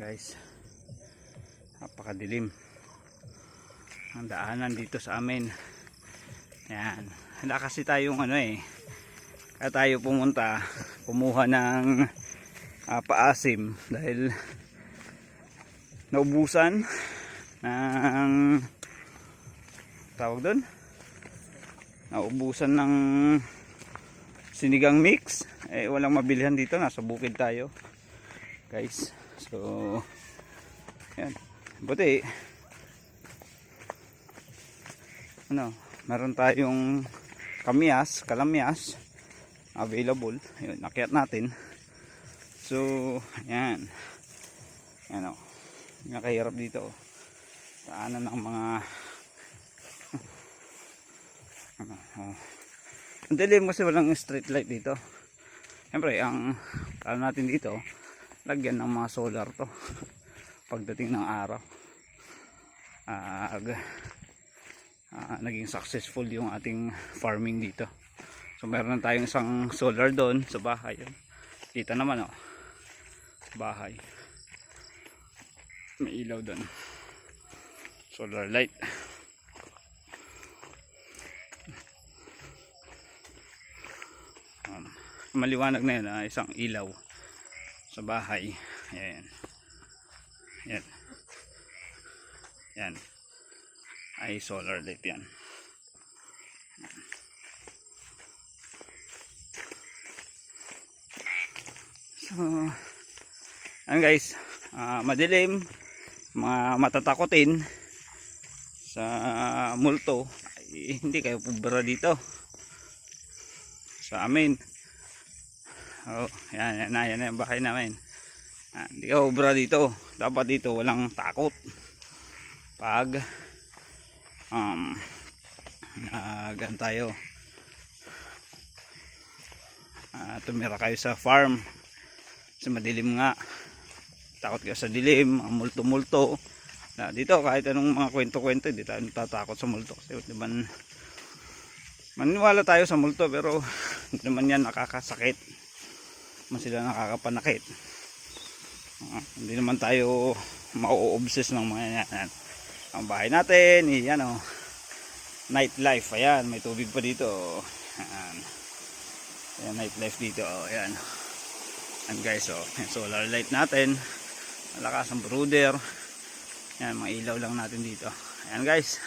Guys, napakadilim ang daanan dito sa amin. Yan, wala kasi tayong kaya tayo pumunta kumuha ng paasim dahil naubusan ng tawag doon, naubusan ng sinigang mix. Walang mabilihan dito, nasa bukid tayo guys. So yan, buti meron tayong kalamyas available. Yun, nakyat natin. So yan, nakahirap dito daanan ng mga ang dilim kasi walang street light dito. Siyempre ang natin dito, lagyan ng mga solar to pagdating ng araw. Naging successful yung ating farming dito. So meron tayong isang solar doon sa bahay. Kita naman bahay, may ilaw doon, solar light. Maliwanag na yun, isang ilaw sa bahay. Yan ay solar light yan. So guys, madilim, mga matatakotin sa multo, hindi kayo pubra dito sa amin. Yan yung bahay namin. Hindi ka pubra dito. Dapat dito walang takot pag gan tayo tumira kayo sa farm kasi madilim nga. Takot kayo sa dilim, multo-multo. Dito kahit anong mga kwento-kwento, hindi tayo natatakot sa multo kasi diba, maniwala tayo sa multo pero hindi naman yan nakakasakit, man sila nakakapanakit. Hindi naman tayo mau-obsess ng mga yan. Ang bahay natin night life. Ayan, may tubig pa dito. Ayan, night life dito. Ayan guys, yung solar light natin, malakas ang brooder. Ayan, mga ilaw lang natin dito. Ayan guys,